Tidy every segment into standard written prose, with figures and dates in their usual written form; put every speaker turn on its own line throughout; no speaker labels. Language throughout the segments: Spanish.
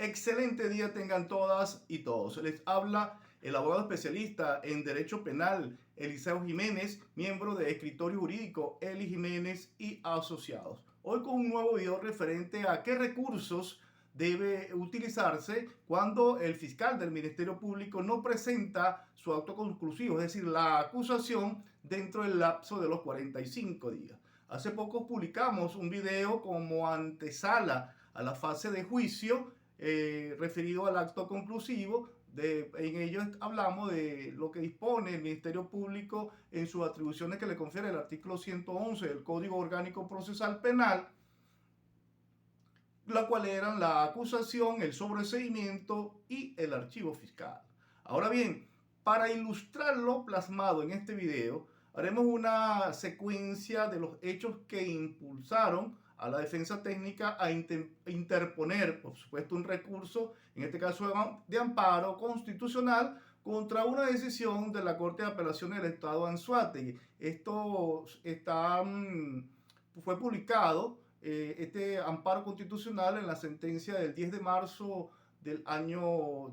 Excelente día tengan todas y todos. Les habla el abogado especialista en Derecho Penal, Eliseo Jiménez, miembro de Escritorio Jurídico Eli Jiménez y Asociados. Hoy con un nuevo video referente a qué recursos debe utilizarse cuando el fiscal del Ministerio Público no presenta su acto conclusivo, es decir, la acusación dentro del lapso de los 45 días. Hace poco publicamos un video como antesala a la fase de juicio referido al acto conclusivo. En ello hablamos de lo que dispone el Ministerio Público en sus atribuciones que le confiere el artículo 111 del Código Orgánico Procesal Penal, la cual eran la acusación, el sobreseimiento y el archivo fiscal. Ahora bien, para ilustrar lo plasmado en este video, haremos una secuencia de los hechos que impulsaron a la defensa técnica a interponer, por supuesto, un recurso, en este caso de amparo constitucional, contra una decisión de la Corte de Apelaciones del Estado de Anzoátegui. Esto fue publicado, este amparo constitucional, en la sentencia del 10 de marzo del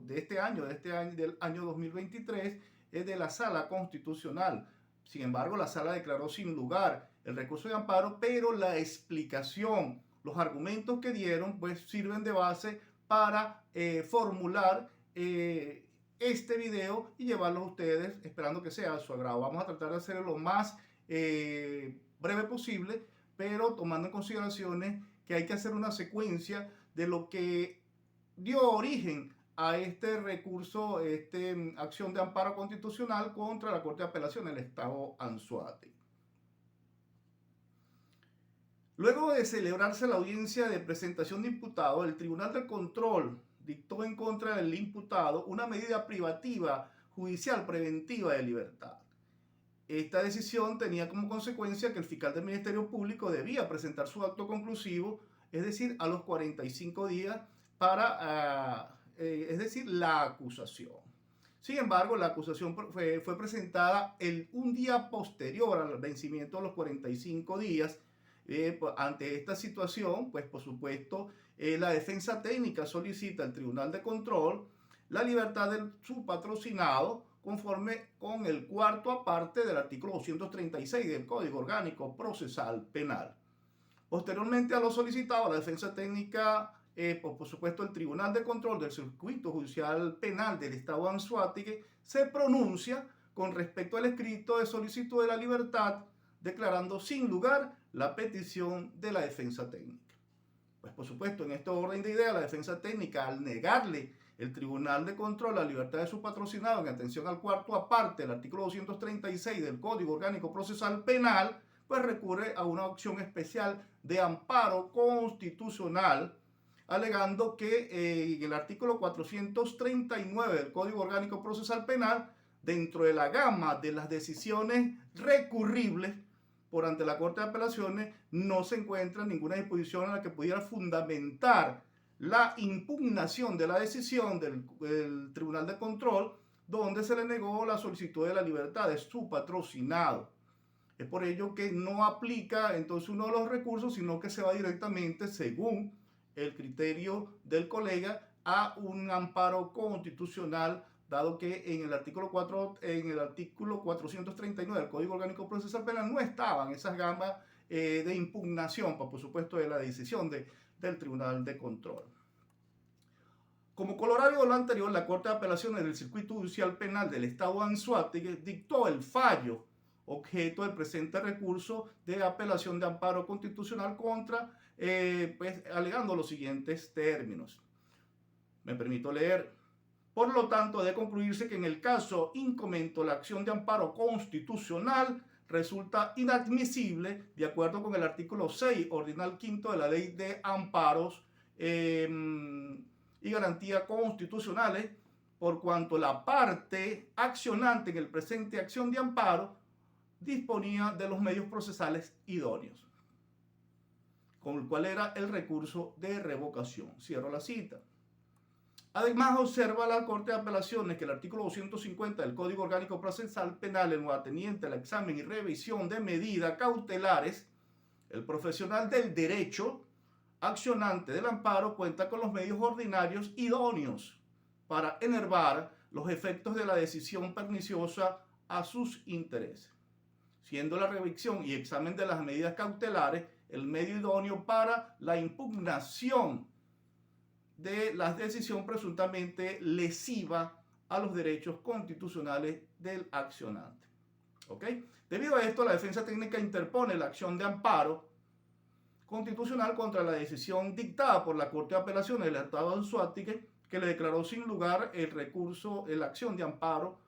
este año del año 2023, de la Sala Constitucional. Sin embargo, la Sala declaró sin lugar el recurso de amparo, pero la explicación, los argumentos que dieron, pues sirven de base para formular este video y llevarlo a ustedes, esperando que sea a su agrado. Vamos a tratar de hacerlo lo más breve posible, pero tomando en consideraciones que hay que hacer una secuencia de lo que dio origen a este recurso, acción de amparo constitucional contra la Corte de Apelaciones del Estado Anzoátegui. Luego de celebrarse la audiencia de presentación de imputado, el Tribunal de Control dictó en contra del imputado una medida privativa judicial preventiva de libertad. Esta decisión tenía como consecuencia que el fiscal del Ministerio Público debía presentar su acto conclusivo, es decir, a los 45 días es decir, la acusación. Sin embargo, la acusación fue presentada un día posterior al vencimiento de los 45 días. Ante esta situación, pues por supuesto, la defensa técnica solicita al Tribunal de Control la libertad de su patrocinado conforme con el cuarto aparte del artículo 236 del Código Orgánico Procesal Penal. Posteriormente a lo solicitado, la defensa técnica, por supuesto, el Tribunal de Control del Circuito Judicial Penal del Estado de Anzoátegui se pronuncia con respecto al escrito de solicitud de la libertad, declarando sin lugar la petición de la defensa técnica. Pues por supuesto, en este orden de ideas, la defensa técnica, al negarle el Tribunal de Control la libertad de su patrocinado en atención al cuarto aparte del artículo 236 del Código Orgánico Procesal Penal, pues recurre a una opción especial de amparo constitucional, alegando que en el artículo 439 del Código Orgánico Procesal Penal, dentro de la gama de las decisiones recurribles por ante la Corte de Apelaciones, no se encuentra ninguna disposición en la que pudiera fundamentar la impugnación de la decisión del Tribunal de Control, donde se le negó la solicitud de la libertad de su patrocinado. Es por ello que no aplica entonces uno de los recursos, sino que se va directamente, según el criterio del colega, a un amparo constitucional, dado que en el artículo 439 del Código Orgánico Procesal Penal no estaban esas gamas de impugnación, por supuesto, de la decisión del Tribunal de Control. Como corolario de lo anterior, la Corte de Apelaciones del Circuito Judicial Penal del Estado de Anzoátegui dictó el fallo objeto del presente recurso de apelación de amparo constitucional contra, alegando los siguientes términos. Me permito leer. Por lo tanto, debe concluirse que en el caso incomento la acción de amparo constitucional resulta inadmisible de acuerdo con el artículo 6, ordinal quinto de la Ley de Amparos y Garantías Constitucionales, por cuanto la parte accionante en el presente acción de amparo disponía de los medios procesales idóneos, con el cual era el recurso de revocación. Cierro la cita. Además, observa la Corte de Apelaciones que el artículo 250 del Código Orgánico Procesal Penal, en lo ateniente al examen y revisión de medidas cautelares, el profesional del derecho accionante del amparo cuenta con los medios ordinarios idóneos para enervar los efectos de la decisión perniciosa a sus intereses, siendo la revisión y examen de las medidas cautelares el medio idóneo para la impugnación de la decisión presuntamente lesiva a los derechos constitucionales del accionante. ¿Ok? Debido a esto, la defensa técnica interpone la acción de amparo constitucional contra la decisión dictada por la Corte de Apelaciones del Estado de Anzoátegui, que le declaró sin lugar el recurso, la acción de amparo,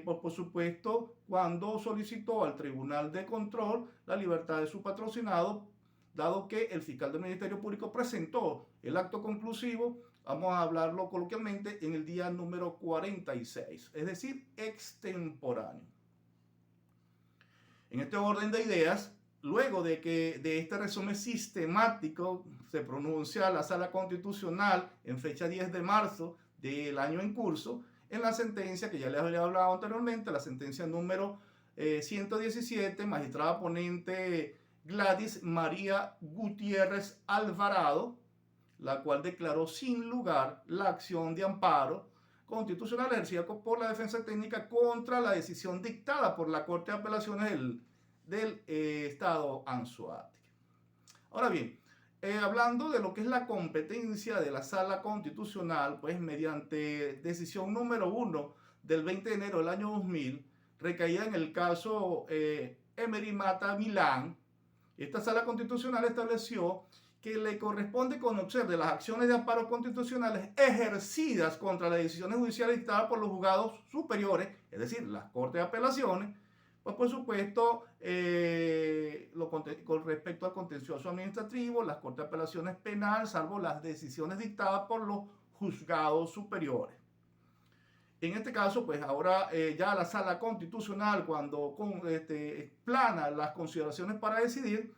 por supuesto, cuando solicitó al Tribunal de Control la libertad de su patrocinado, dado que el fiscal del Ministerio Público presentó el acto conclusivo, vamos a hablarlo coloquialmente, en el día número 46, es decir, extemporáneo. En este orden de ideas, luego de que de este resumen sistemático se pronuncia la Sala Constitucional en fecha 10 de marzo del año en curso, en la sentencia que ya les había hablado anteriormente, la sentencia número 117, magistrada ponente Gladys María Gutiérrez Alvarado, la cual declaró sin lugar la acción de amparo constitucional ejercida por la defensa técnica contra la decisión dictada por la Corte de Apelaciones del Estado Anzoátegui. Ahora bien, hablando de lo que es la competencia de la Sala Constitucional, pues mediante decisión número 1 del 20 de enero del año 2000, recaída en el caso Emery Mata Milán, esta Sala Constitucional estableció que le corresponde conocer de las acciones de amparo constitucionales ejercidas contra las decisiones judiciales dictadas por los juzgados superiores, es decir, las Cortes de Apelaciones, pues por supuesto, con respecto al contencioso administrativo, las Cortes de Apelaciones penal, salvo las decisiones dictadas por los juzgados superiores. En este caso, pues ahora ya la Sala Constitucional, cuando explana las consideraciones para decidir,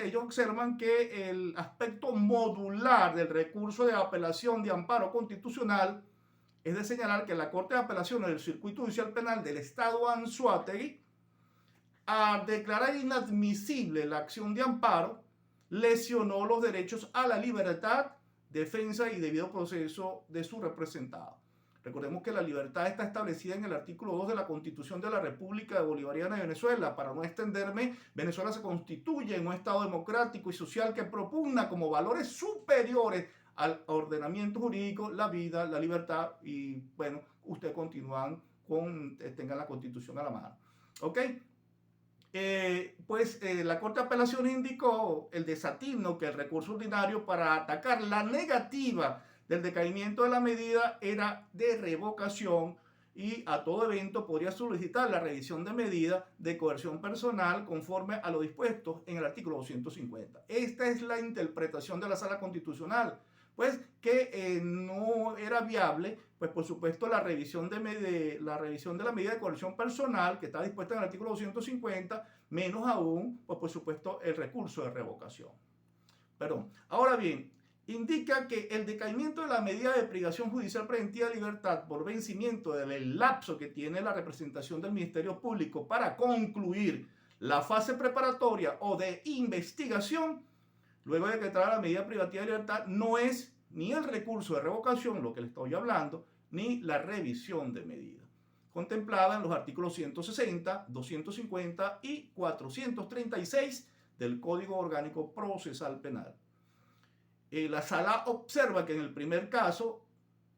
ellos observan que el aspecto modular del recurso de apelación de amparo constitucional es de señalar que la Corte de Apelaciones del Circuito Judicial Penal del Estado Anzoátegui, al declarar inadmisible la acción de amparo, lesionó los derechos a la libertad, defensa y debido proceso de su representado. Recordemos que la libertad está establecida en el artículo 2 de la Constitución de la República Bolivariana de Venezuela. Para no extenderme, Venezuela se constituye en un Estado democrático y social que propugna como valores superiores al ordenamiento jurídico la vida, la libertad y, bueno, ustedes continúan tengan la Constitución a la mano. ¿Ok? La Corte de Apelaciones indicó el desatino que el recurso ordinario para atacar la negativa del decaimiento de la medida era de revocación y a todo evento podría solicitar la revisión de medida de coerción personal conforme a lo dispuesto en el artículo 250. Esta es la interpretación de la Sala Constitucional, pues que no era viable, pues por supuesto la revisión de la medida de coerción personal que está dispuesta en el artículo 250, menos aún, pues por supuesto el recurso de revocación. Perdón. Ahora bien, indica que el decaimiento de la medida de privación judicial preventiva de libertad por vencimiento del lapso que tiene la representación del Ministerio Público para concluir la fase preparatoria o de investigación, luego de decretar la medida privativa de libertad, no es ni el recurso de revocación, lo que le estoy hablando, ni la revisión de medida, contemplada en los artículos 160, 250 y 436 del Código Orgánico Procesal Penal. La Sala observa que en el primer caso,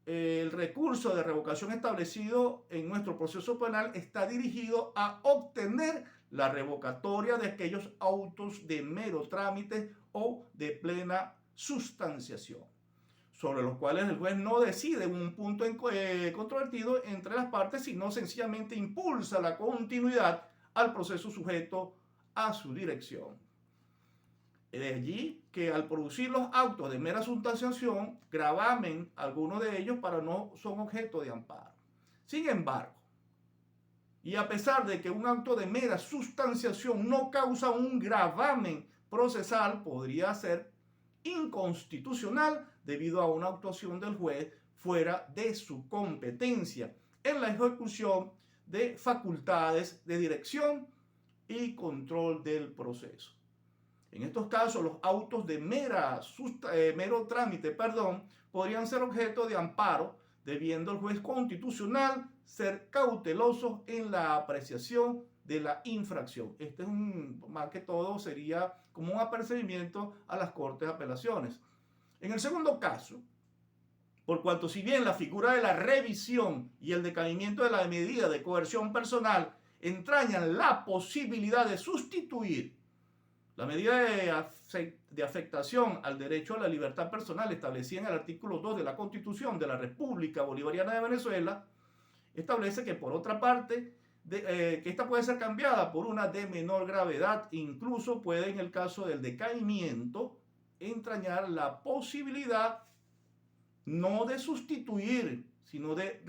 el recurso de revocación establecido en nuestro proceso penal está dirigido a obtener la revocatoria de aquellos autos de mero trámite o de plena sustanciación, sobre los cuales el juez no decide un punto controvertido entre las partes, sino sencillamente impulsa la continuidad al proceso sujeto a su dirección. De allí que al producir los autos de mera sustanciación, gravamen algunos de ellos para no son objeto de amparo. Sin embargo, y a pesar de que un acto de mera sustanciación no causa un gravamen procesal, podría ser inconstitucional debido a una actuación del juez fuera de su competencia en la ejecución de facultades de dirección y control del proceso. En estos casos, los autos de mero trámite, podrían ser objeto de amparo, debiendo el juez constitucional ser cauteloso en la apreciación de la infracción. Este es más que todo sería como un apercibimiento a las Cortes de Apelaciones. En el segundo caso, por cuanto si bien la figura de la revisión y el decaimiento de la medida de coerción personal entrañan la posibilidad de sustituir la medida de afectación al derecho a la libertad personal establecida en el artículo 2 de la Constitución de la República Bolivariana de Venezuela, establece que por otra parte, que esta puede ser cambiada por una de menor gravedad, incluso puede en el caso del decaimiento entrañar la posibilidad no de sustituir, sino de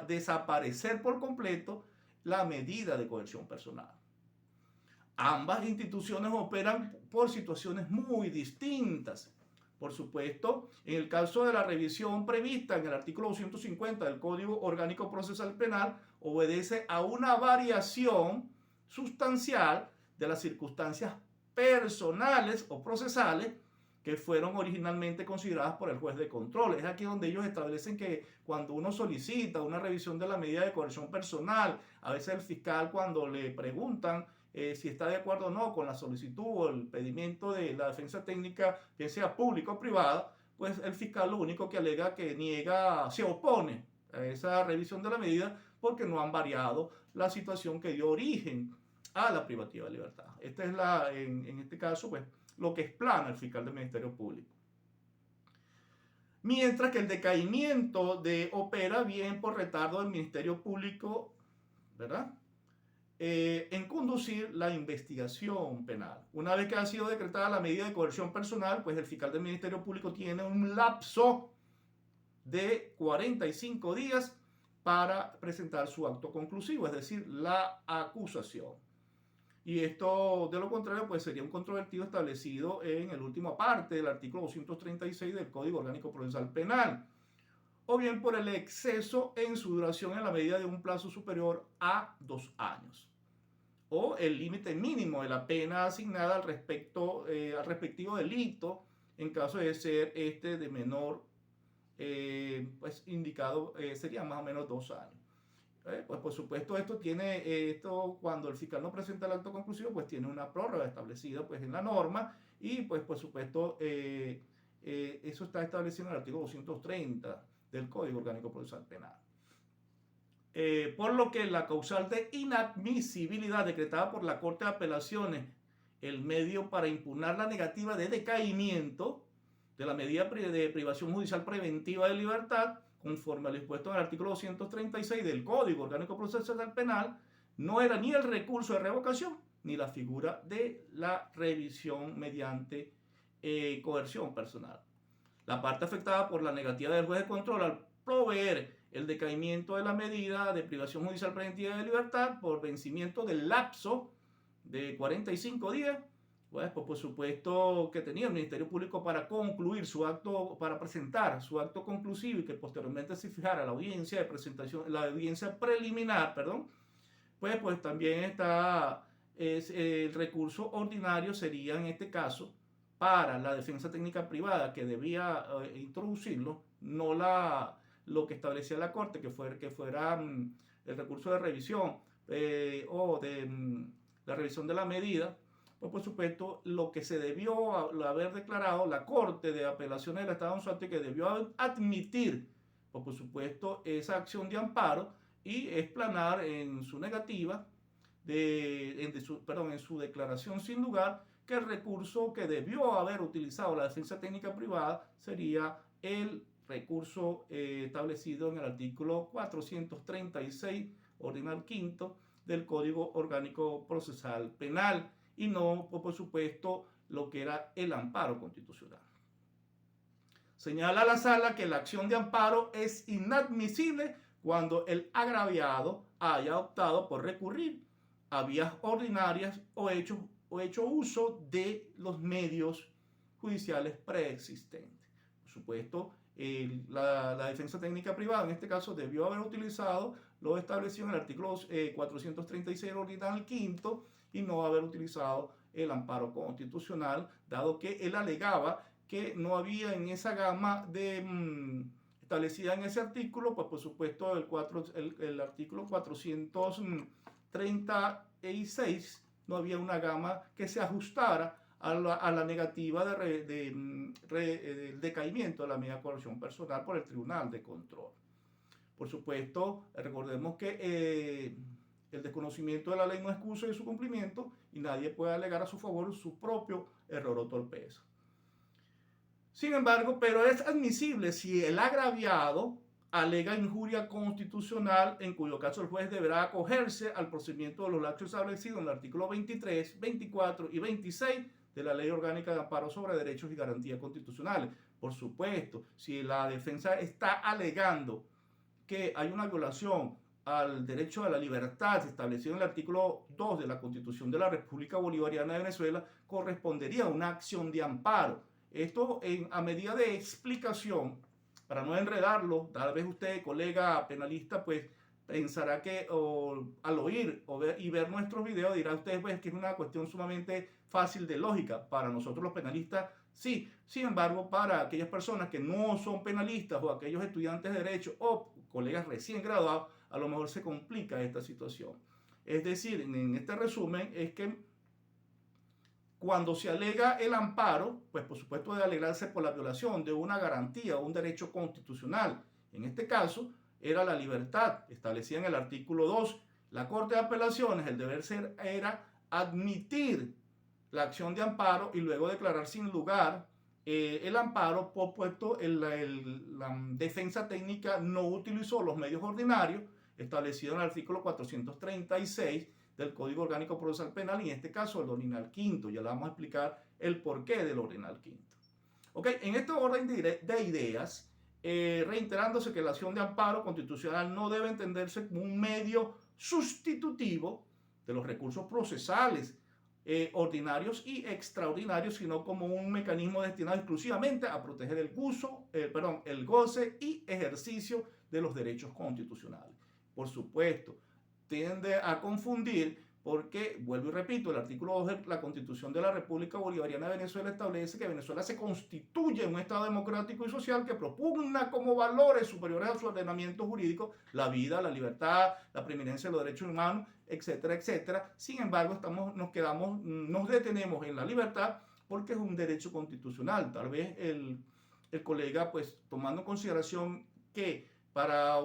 desaparecer por completo la medida de coerción personal. Ambas instituciones operan por situaciones muy distintas. Por supuesto, en el caso de la revisión prevista en el artículo 250 del Código Orgánico Procesal Penal, obedece a una variación sustancial de las circunstancias personales o procesales que fueron originalmente consideradas por el juez de control. Es aquí donde ellos establecen que cuando uno solicita una revisión de la medida de coerción personal, a veces el fiscal, cuando le preguntan si está de acuerdo o no con la solicitud o el pedimento de la defensa técnica, bien sea pública o privada, pues el fiscal lo único que alega que niega, se opone a esa revisión de la medida porque no han variado la situación que dio origen a la privativa de libertad. Esta es en este caso, pues, lo que explana el fiscal del Ministerio Público. Mientras que el decaimiento opera bien por retardo del Ministerio Público, ¿verdad?, en conducir la investigación penal. Una vez que ha sido decretada la medida de coerción personal, pues el fiscal del Ministerio Público tiene un lapso de 45 días para presentar su acto conclusivo, es decir, la acusación. Y esto, de lo contrario, pues sería un controvertido establecido en el último parte del artículo 236 del Código Orgánico Procesal Penal, o bien por el exceso en su duración en la medida de un plazo superior a 2 años, o el límite mínimo de la pena asignada al respectivo delito, en caso de ser de menor, pues indicado sería más o menos 2 años. Pues por supuesto esto cuando el fiscal no presenta el acto conclusivo, pues tiene una prórroga establecida pues en la norma, y pues por supuesto eso está establecido en el artículo 230 del Código Orgánico Procesal Penal. Por lo que la causal de inadmisibilidad decretada por la Corte de Apelaciones, el medio para impugnar la negativa de decaimiento de la medida de privación judicial preventiva de libertad, conforme a lo dispuesto en el artículo 236 del Código Orgánico Procesal Penal, no era ni el recurso de revocación ni la figura de la revisión mediante coerción personal. La parte afectada por la negativa del juez de control al proveer el decaimiento de la medida de privación judicial preventiva de libertad por vencimiento del lapso de 45 días, pues por supuesto que tenía el Ministerio Público para concluir su acto, para presentar su acto conclusivo y que posteriormente se fijara la audiencia de presentación, la audiencia preliminar, pues también está el recurso ordinario sería en este caso para la defensa técnica privada que debía introducirlo, no lo que establecía la Corte, que fuera el recurso de revisión o de la revisión de la medida. Pues por supuesto lo que se debió haber declarado la Corte de Apelaciones del Estado de Anzoátegui, que debió admitir, pues por supuesto, esa acción de amparo y explanar en su negativa, en su declaración sin lugar, que el recurso que debió haber utilizado la defensa técnica privada sería el recurso establecido en el artículo 436, ordinal quinto, del Código Orgánico Procesal Penal, y no, por supuesto, lo que era el amparo constitucional. Señala la sala que la acción de amparo es inadmisible cuando el agraviado haya optado por recurrir a vías ordinarias o hecho uso de los medios judiciales preexistentes. Por supuesto, la defensa técnica privada en este caso debió haber utilizado lo establecido en el artículo 436 ordinal quinto y no haber utilizado el amparo constitucional, dado que él alegaba que no había en esa gama establecida en ese artículo, pues por supuesto el artículo 436 no había una gama que se ajustara a la negativa del decaimiento de la medida de coerción personal por el Tribunal de Control. Por supuesto, recordemos que el desconocimiento de la ley no excusa de su cumplimiento y nadie puede alegar a su favor su propio error o torpeza. Sin embargo, pero es admisible si el agraviado alega injuria constitucional, en cuyo caso el juez deberá acogerse al procedimiento de los lapsos establecidos en el artículo 23, 24 y 26 de la Ley Orgánica de Amparo sobre Derechos y Garantías Constitucionales. Por supuesto, si la defensa está alegando que hay una violación al derecho a la libertad establecido en el artículo 2 de la Constitución de la República Bolivariana de Venezuela, correspondería a una acción de amparo. Esto a medida de explicación, para no enredarlo, tal vez usted, colega penalista, pues pensará que al oír y ver nuestros videos dirá usted pues, que es una cuestión sumamente fácil de lógica. Para nosotros los penalistas, sí. Sin embargo, para aquellas personas que no son penalistas o aquellos estudiantes de derecho o colegas recién graduados, a lo mejor se complica esta situación. Es decir, en este resumen es que cuando se alega el amparo, pues por supuesto debe alegarse por la violación de una garantía o un derecho constitucional. En este caso, era la libertad establecida en el artículo 2. La Corte de Apelaciones, el deber ser era admitir la acción de amparo y luego declarar sin lugar el amparo, por puesto la defensa técnica no utilizó los medios ordinarios establecidos en el artículo 436 del Código Orgánico Procesal Penal, y en este caso el ordinal quinto. Ya le vamos a explicar el porqué del ordinal quinto. Ok, en este orden de ideas, reiterándose que la acción de amparo constitucional no debe entenderse como un medio sustitutivo de los recursos procesales ordinarios y extraordinarios, sino como un mecanismo destinado exclusivamente a proteger el goce y ejercicio de los derechos constitucionales. Por supuesto, tiende a confundir porque, vuelvo y repito, el artículo 2 de la Constitución de la República Bolivariana de Venezuela establece que Venezuela se constituye en un Estado democrático y social que propugna como valores superiores a su ordenamiento jurídico la vida, la libertad, la preeminencia de los derechos humanos, etcétera, etcétera. Sin embargo, nos detenemos en la libertad porque es un derecho constitucional. Tal vez el colega, pues, tomando en consideración que para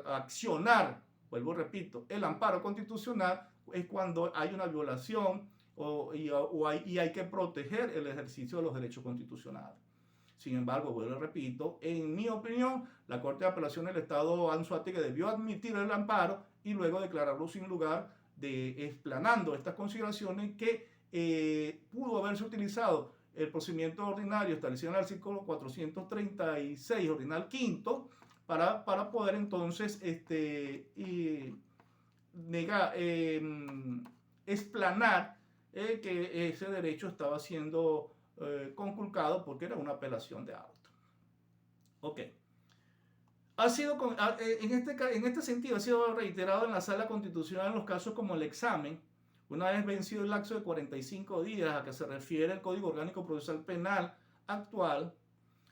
accionar, vuelvo y repito, el amparo constitucional es cuando hay una violación y hay que proteger el ejercicio de los derechos constitucionales. Sin embargo, vuelvo y repito, en mi opinión, la Corte de Apelaciones del Estado Anzoátegui debió admitir el amparo y luego declararlo sin lugar, explanando estas consideraciones que pudo haberse utilizado el procedimiento ordinario establecido en el artículo 436, ordinal quinto, para poder entonces explanar que ese derecho estaba siendo conculcado porque era una apelación de auto. Ok. En este sentido ha sido reiterado en la Sala Constitucional en los casos como el examen, una vez vencido el lapso de 45 días a que se refiere el Código Orgánico Procesal Penal actual,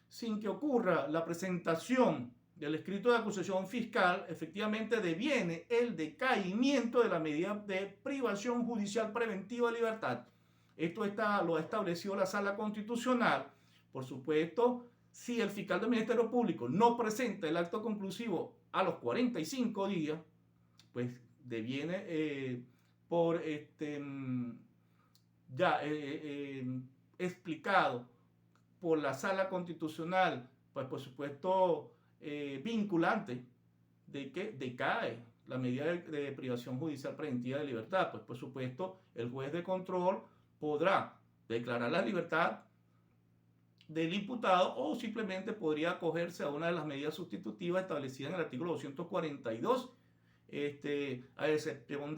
sin que ocurra la presentación del escrito de acusación fiscal, efectivamente deviene el decaimiento de la medida de privación judicial preventiva de libertad. Esto lo ha establecido la Sala Constitucional. Por supuesto, si el fiscal del Ministerio Público no presenta el acto conclusivo a los 45 días, pues deviene explicado por la Sala Constitucional, pues por supuesto vinculante de que decae la medida de privación judicial preventiva de libertad. Pues por supuesto el juez de control podrá declarar la libertad del imputado o simplemente podría acogerse a una de las medidas sustitutivas establecidas en el artículo 242, a excepción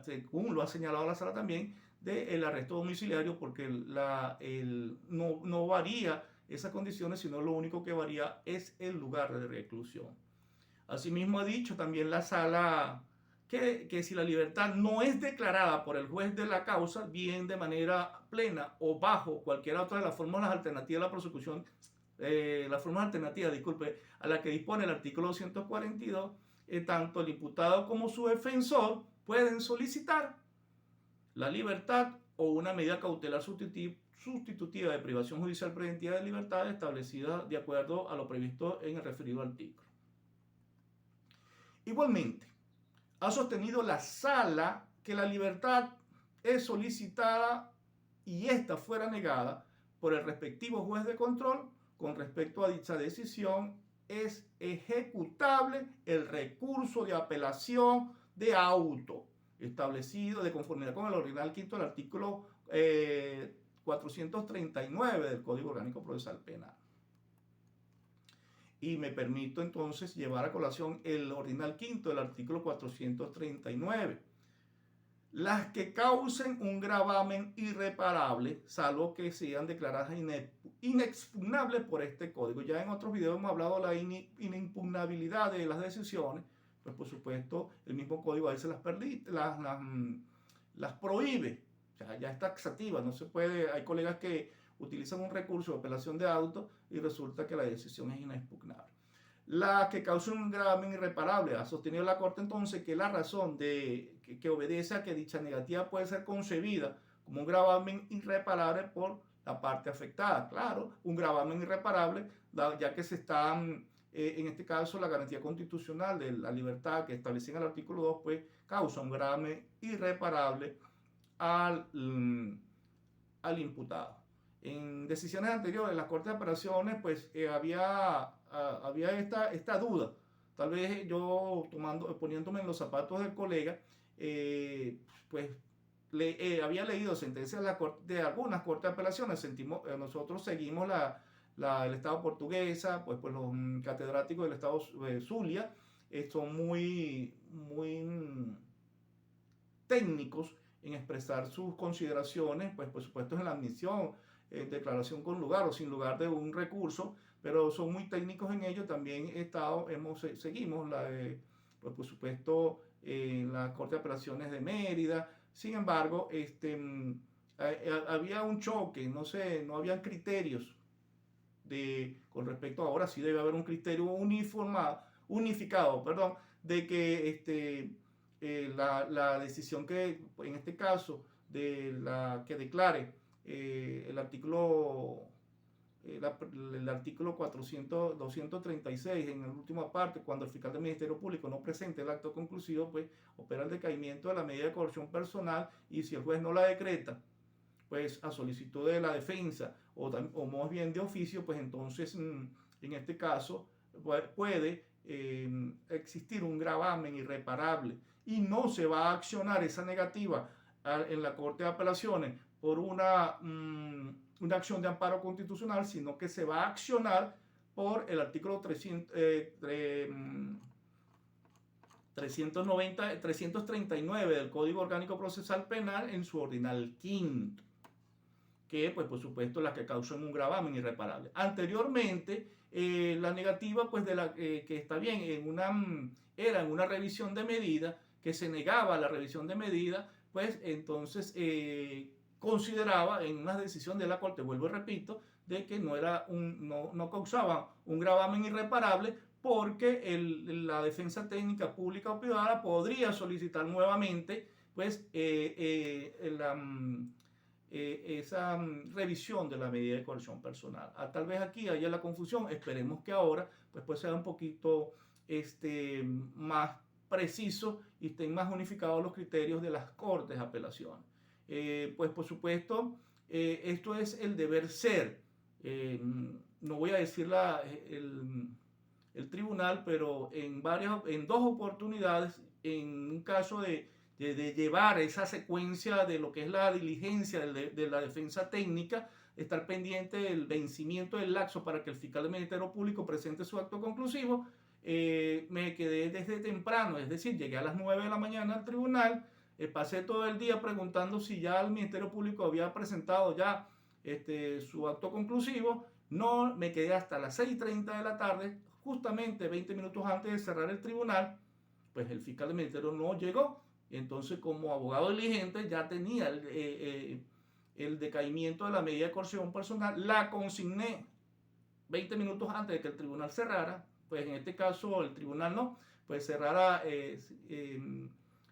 según lo ha señalado la sala también, del arresto domiciliario, porque no varía esas condiciones, sino lo único que varía es el lugar de reclusión. Asimismo ha dicho también la sala que si la libertad no es declarada por el juez de la causa, bien de manera plena o bajo cualquier otra de las fórmulas alternativas de la prosecución, las fórmulas alternativas, disculpe, a la que dispone el artículo 242, tanto el imputado como su defensor pueden solicitar la libertad o una medida cautelar sustitutiva de privación judicial preventiva de libertad establecida de acuerdo a lo previsto en el referido artículo. Igualmente, ha sostenido la sala que la libertad es solicitada y ésta fuera negada por el respectivo juez de control. Con respecto a dicha decisión, es ejecutable el recurso de apelación de auto establecido de conformidad con el ordinal quinto del artículo 439 del Código Orgánico Procesal Penal. Y me permito entonces llevar a colación el ordinal quinto del artículo 439. Las que causen un gravamen irreparable, salvo que sean declaradas inexpugnables por este código. Ya en otros videos hemos hablado de la inimpugnabilidad de las decisiones, pues por supuesto el mismo código a veces las prohíbe. O sea, ya es taxativa, no se puede, hay colegas que utilizan un recurso de apelación de auto y resulta que la decisión es inexpugnable. La que causa un gravamen irreparable, ha sostenido la Corte entonces que la razón que obedece a que dicha negativa puede ser concebida como un gravamen irreparable por la parte afectada. Claro, un gravamen irreparable, ya que se está, en este caso, la garantía constitucional de la libertad que establece en el artículo 2, pues causa un gravamen irreparable al imputado. En decisiones anteriores, la Corte de Apelaciones, pues había esta duda. Tal vez yo poniéndome en los zapatos del colega, pues había leído sentencias de algunas Cortes de Apelaciones. Nosotros seguimos el Estado portuguesa, pues los catedráticos del Estado Zulia son muy técnicos en expresar sus consideraciones, pues por supuesto en la admisión, declaración con lugar o sin lugar de un recurso, pero son muy técnicos en ello. También seguimos pues por supuesto la Corte de Apelaciones de Mérida. Sin embargo, había un choque, no habían criterios con respecto a ahora. Sí debe haber un criterio unificado, de que la decisión que en este caso que declare el artículo 236 en la última parte, cuando el fiscal del Ministerio Público no presente el acto conclusivo, pues opera el decaimiento de la medida de coerción personal, y si el juez no la decreta, pues a solicitud de la defensa o más bien de oficio, pues entonces en este caso puede existir un gravamen irreparable y no se va a accionar esa negativa en la Corte de Apelaciones por una acción de amparo constitucional, sino que se va a accionar por el artículo 339 del Código Orgánico Procesal Penal en su ordinal quinto, que pues por supuesto las que causan un gravamen irreparable. Anteriormente, la negativa pues que está bien, era en una revisión de medida, que se negaba la revisión de medida, pues entonces consideraba en una decisión de la Corte, vuelvo y repito, de que no causaba un gravamen irreparable, porque la defensa técnica pública o privada podría solicitar nuevamente pues esa revisión de la medida de coerción personal. Tal vez aquí haya la confusión. Esperemos que ahora pues sea un poquito más preciso y estén más unificados los criterios de las Cortes de Apelación. Pues por supuesto, esto es el deber ser. No voy a decir el tribunal, pero en dos oportunidades, en un caso de llevar esa secuencia de lo que es la diligencia de la defensa técnica, estar pendiente del vencimiento del lapso para que el fiscal del Ministerio Público presente su acto conclusivo. Me quedé desde temprano, es decir, llegué a las 9 de la mañana al tribunal, pasé todo el día preguntando si ya el Ministerio Público había presentado ya su acto conclusivo. No, me quedé hasta las 6:30 de la tarde, justamente 20 minutos antes de cerrar el tribunal, pues el fiscal del ministerio no llegó. Entonces, como abogado diligente, ya tenía el decaimiento de la medida de coerción personal, la consigné 20 minutos antes de que el tribunal cerrara. Pues en este caso el tribunal no, pues cerrara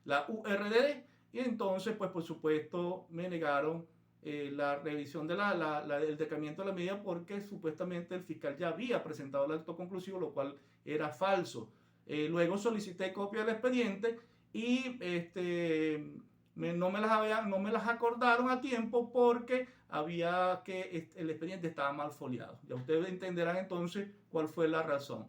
la URDD, y entonces pues por supuesto me negaron la revisión del decaimiento de la medida, porque supuestamente el fiscal ya había presentado el acto conclusivo, lo cual era falso. Luego solicité copia del expediente y no me las acordaron a tiempo, porque el expediente estaba mal foliado. Ya ustedes entenderán entonces cuál fue la razón.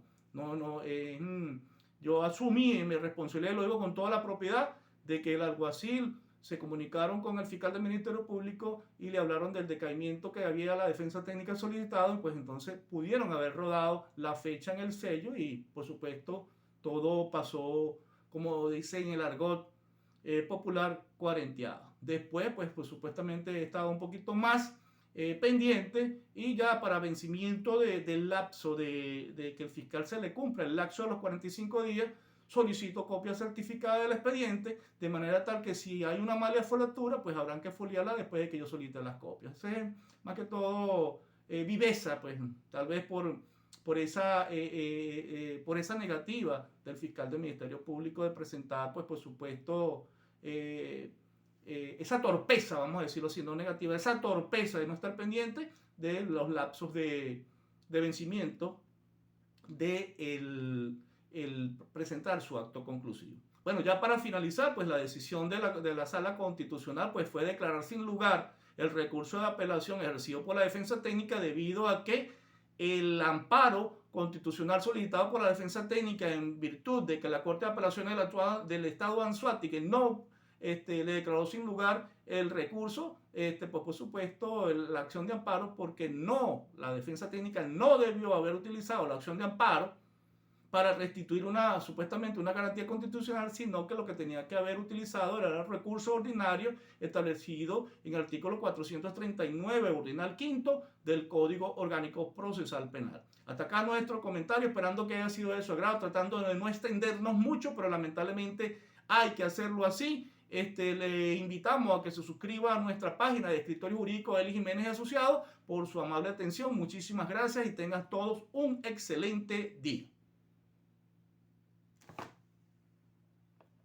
Yo asumí mi responsabilidad, lo digo con toda la propiedad, de que el alguacil se comunicaron con el fiscal del Ministerio Público y le hablaron del decaimiento que había la defensa técnica solicitado, y pues entonces pudieron haber rodado la fecha en el sello, y por supuesto todo pasó, como dice en el argot popular, cuarenteado. Después, pues supuestamente estaba un poquito más pendiente, y ya para vencimiento del lapso de que el fiscal se le cumpla el lapso de los 45 días, solicito copia certificada del expediente, de manera tal que si hay una mala foliatura, pues habrán que foliarla después de que yo solicite las copias. Es más que todo viveza, pues tal vez por esa negativa del fiscal del Ministerio Público de presentar, pues por supuesto, esa torpeza, vamos a decirlo así, no negativa, esa torpeza de no estar pendiente de los lapsos de vencimiento de el presentar su acto conclusivo. Bueno, ya para finalizar, pues la decisión de la Sala Constitucional pues fue declarar sin lugar el recurso de apelación ejercido por la defensa técnica, debido a que el amparo constitucional solicitado por la defensa técnica, en virtud de que la Corte de Apelaciones del Estado de Anzoátegui no le declaró sin lugar el recurso, pues por supuesto la acción de amparo, porque la defensa técnica no debió haber utilizado la acción de amparo para restituir supuestamente una garantía constitucional, sino que lo que tenía que haber utilizado era el recurso ordinario establecido en el artículo 439, ordinal quinto, del Código Orgánico Procesal Penal. Hasta acá nuestro comentario, esperando que haya sido de su agrado, tratando de no extendernos mucho, pero lamentablemente hay que hacerlo así. Le invitamos a que se suscriba a nuestra página de Escritorio Jurídico Eli Jiménez Asociado. Por su amable atención, muchísimas gracias, y tengan todos un excelente día.